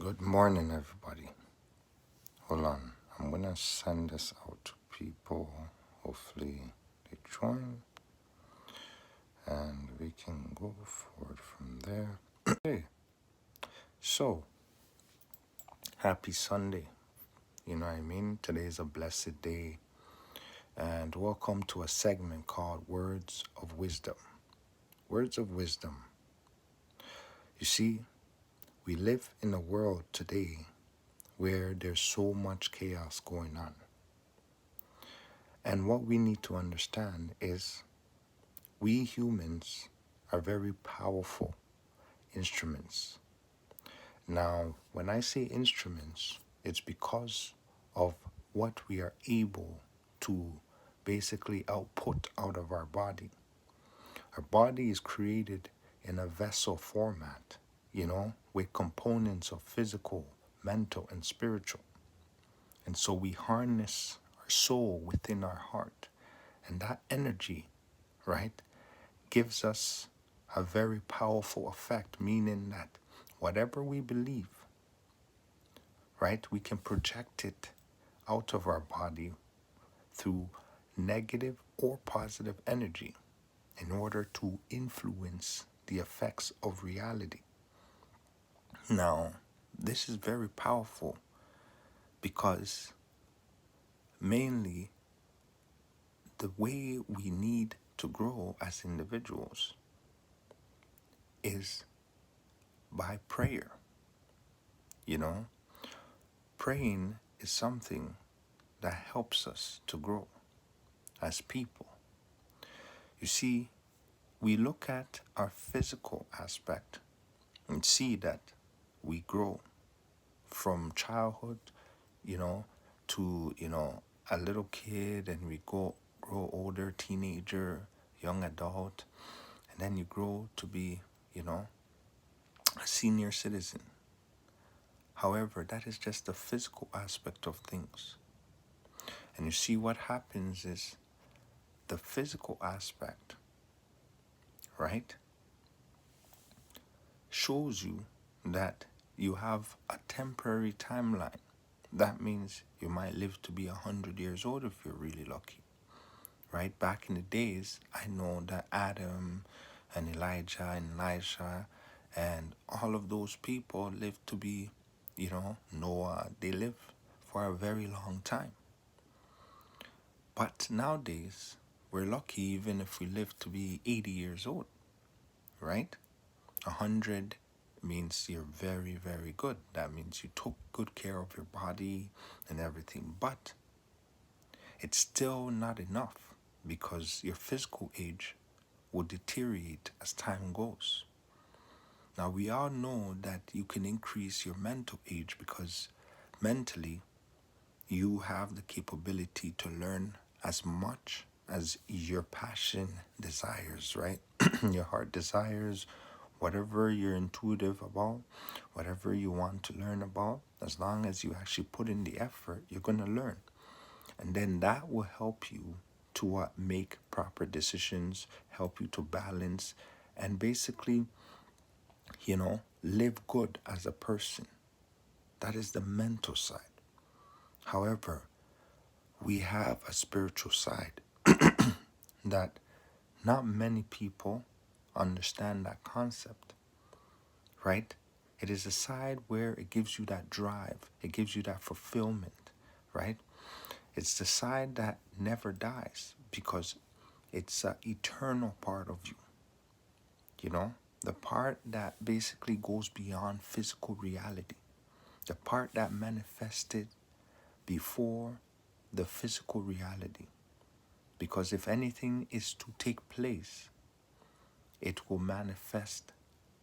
Good morning, everybody. Hold on. I'm going to send this out to people. Hopefully, they join and we can go forward from there. Okay, so happy Sunday. You know what I mean? Today is a blessed day. And welcome to a segment called Words of Wisdom. Words of Wisdom. You see, we live in a world today where there's so much chaos going on. And what we need to understand is we humans are very powerful instruments. Now, when I say instruments, it's because of what we are able to basically output out of our body. Our body is created in a vessel format, with components of physical, mental, and spiritual. And so we harness our soul within our heart. And that energy, right, gives us a very powerful effect, meaning that whatever we believe, right, we can project it out of our body through negative or positive energy in order to influence the effects of reality. Now, this is very powerful because mainly the way we need to grow as individuals is by prayer. Praying is something that helps us to grow as people. You see, we look at our physical aspect and see that we grow from childhood, to, a little kid, and we grow older, teenager, young adult, and then you grow to be, a senior citizen. However, that is just the physical aspect of things. And you see, what happens is the physical aspect, right, shows you that you have a temporary timeline. That means you might live to be 100 years old if you're really lucky, right? Back in the days, I know that Adam and Elijah and Elisha and all of those people lived to be, Noah, they lived for a very long time. But nowadays, we're lucky even if we live to be 80 years old, right? 100 means you're very, very good. That means you took good care of your body and everything. But it's still not enough because your physical age will deteriorate as time goes. Now, we all know that you can increase your mental age because mentally you have the capability to learn as much as your passion desires, right? Your heart desires, whatever you're intuitive about, whatever you want to learn about, as long as you actually put in the effort, you're going to learn. And then that will help you to make proper decisions, help you to balance, and basically, live good as a person. That is the mental side. However, we have a spiritual side that not many people understand that concept, right? It is a side where it gives you that drive, it gives you that fulfillment, right? It's the side that never dies because it's an eternal part of you, the part that basically goes beyond physical reality, the part that manifested before the physical reality. Because if anything is to take place, it will manifest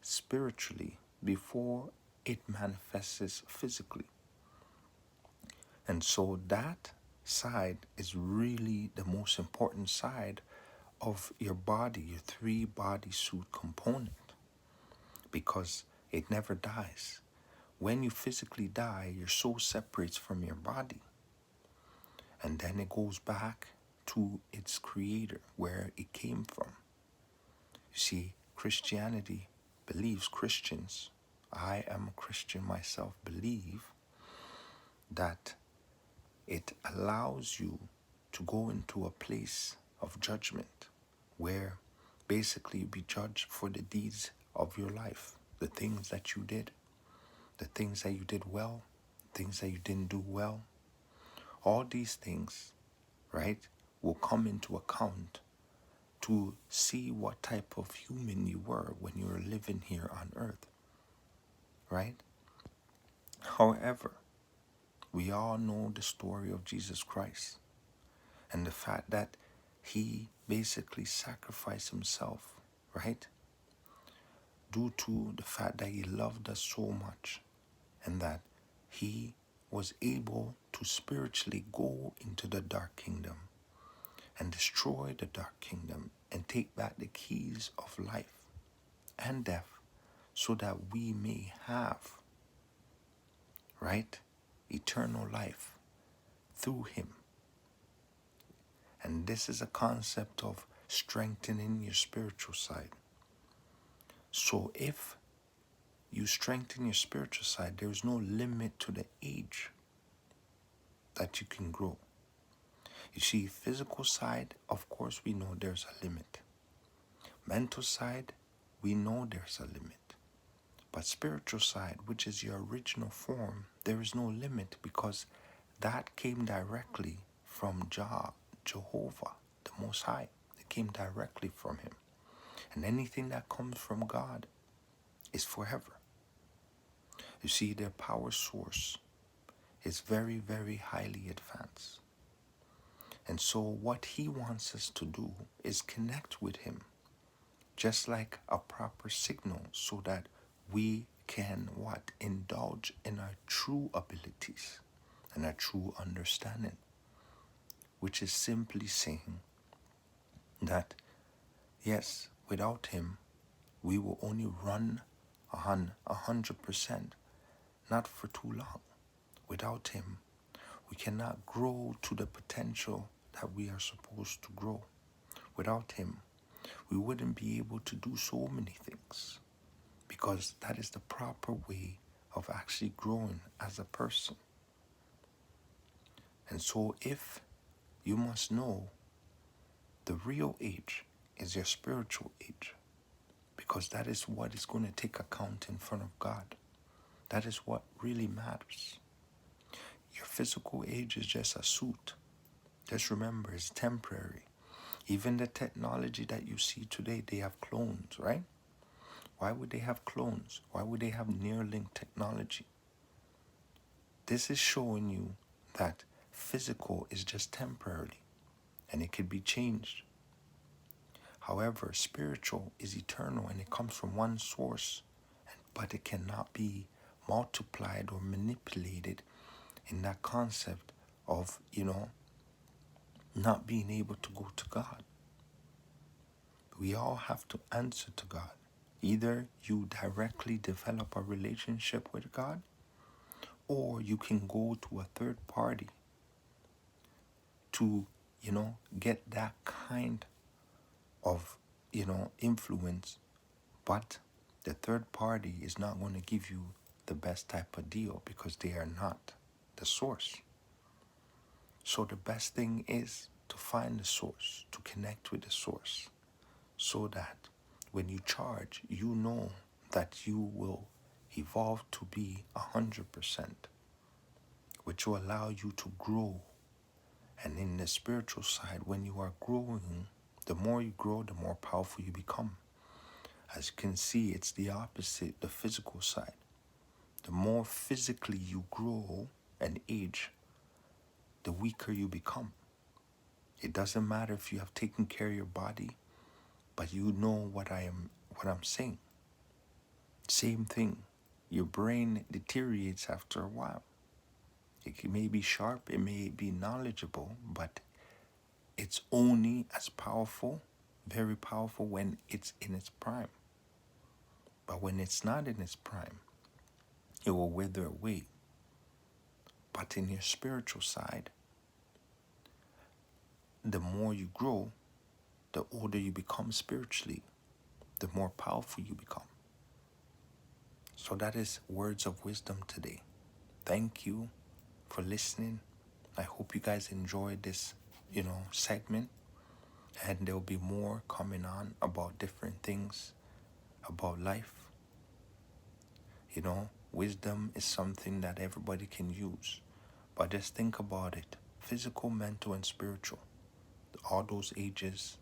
spiritually before it manifests physically. And so that side is really the most important side of your body, your 3-body suit component, because it never dies. When you physically die, your soul separates from your body. And then it goes back to its creator, where it came from. You see, Christianity believes Christians I am a Christian myself, believe that it allows you to go into a place of judgment where basically you be judged for the deeds of your life, the things that you did, the things that you did well, things that you didn't do well. All these things, right, will come into account to see what type of human you were when you were living here on earth, right? However, we all know the story of Jesus Christ and the fact that he basically sacrificed himself, right? Due to the fact that he loved us so much and that he was able to spiritually go into the dark kingdom and destroy the dark kingdom and take back the keys of life and death so that we may have, right, eternal life through him. And this is a concept of strengthening your spiritual side. So if you strengthen your spiritual side, there is no limit to the age that you can grow. You see, physical side, of course, we know there's a limit. Mental side, we know there's a limit. But spiritual side, which is your original form, there is no limit because that came directly from Jehovah, the Most High. It came directly from him. And anything that comes from God is forever. You see, their power source is very, very highly advanced. And so what he wants us to do is connect with him, just like a proper signal, so that we can what? Indulge in our true abilities and our true understanding, which is simply saying that, yes, without him, we will only run 100%, not for too long. Without him, we cannot grow to the potential that we are supposed to grow. Without him, we wouldn't be able to do so many things, because that is the proper way of actually growing as a person. And so if you must know, the real age is your spiritual age, because that is what is going to take account in front of God. That is what really matters. Your physical age is just a suit. Just remember, it's temporary. Even the technology that you see today, they have clones, right? Why would they have clones? Why would they have Neuralink technology? This is showing you that physical is just temporary and it could be changed. However, spiritual is eternal and it comes from one source, but it cannot be multiplied or manipulated in that concept of, not being able to go to God. We all have to answer to God. Either you directly develop a relationship with God, or you can go to a third party to, get that kind of, influence. But the third party is not going to give you the best type of deal because they are not the source. So the best thing is to find the source, to connect with the source, so that when you charge, you know that you will evolve to be 100%, which will allow you to grow. And in the spiritual side, when you are growing, the more you grow, the more powerful you become. As you can see, it's the opposite, the physical side. The more physically you grow and age, the weaker you become. It doesn't matter if you have taken care of your body, but you know what I'm saying. Same thing. Your brain deteriorates after a while. It may be sharp, it may be knowledgeable, but it's only as powerful, very powerful, when it's in its prime. But when it's not in its prime, it will wither away. But in your spiritual side, the more you grow, the older you become spiritually, the more powerful you become. So that is words of wisdom today. Thank you for listening. I hope you guys enjoyed this, segment. And there'll be more coming on about different things about life. Wisdom is something that everybody can use. But just think about it: physical, mental, and spiritual. All those ages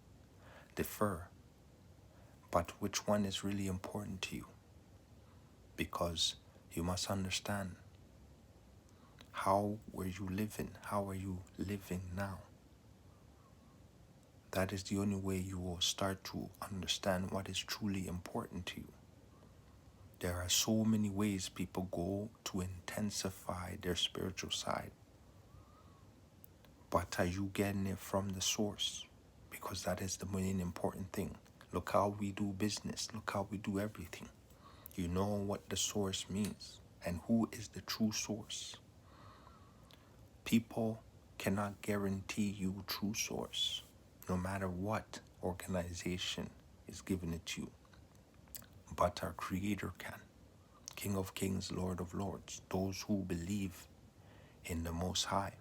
differ. But which one is really important to you? Because you must understand, how were you living? How are you living now? That is the only way you will start to understand what is truly important to you. There are so many ways people go to intensify their spiritual side. But are you getting it from the source? Because that is the main important thing. Look how we do business. Look how we do everything. You know what the source means and who is the true source. People cannot guarantee you true source, no matter what organization is giving it to you. But our Creator can. King of Kings, Lord of Lords, those who believe in the Most High.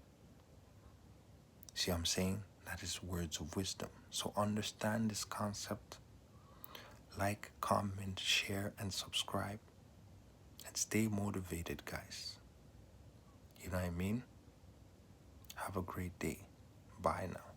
See what I'm saying? That is words of wisdom. So understand this concept. Like, comment, share, and subscribe. And stay motivated, guys. You know what I mean? Have a great day. Bye now.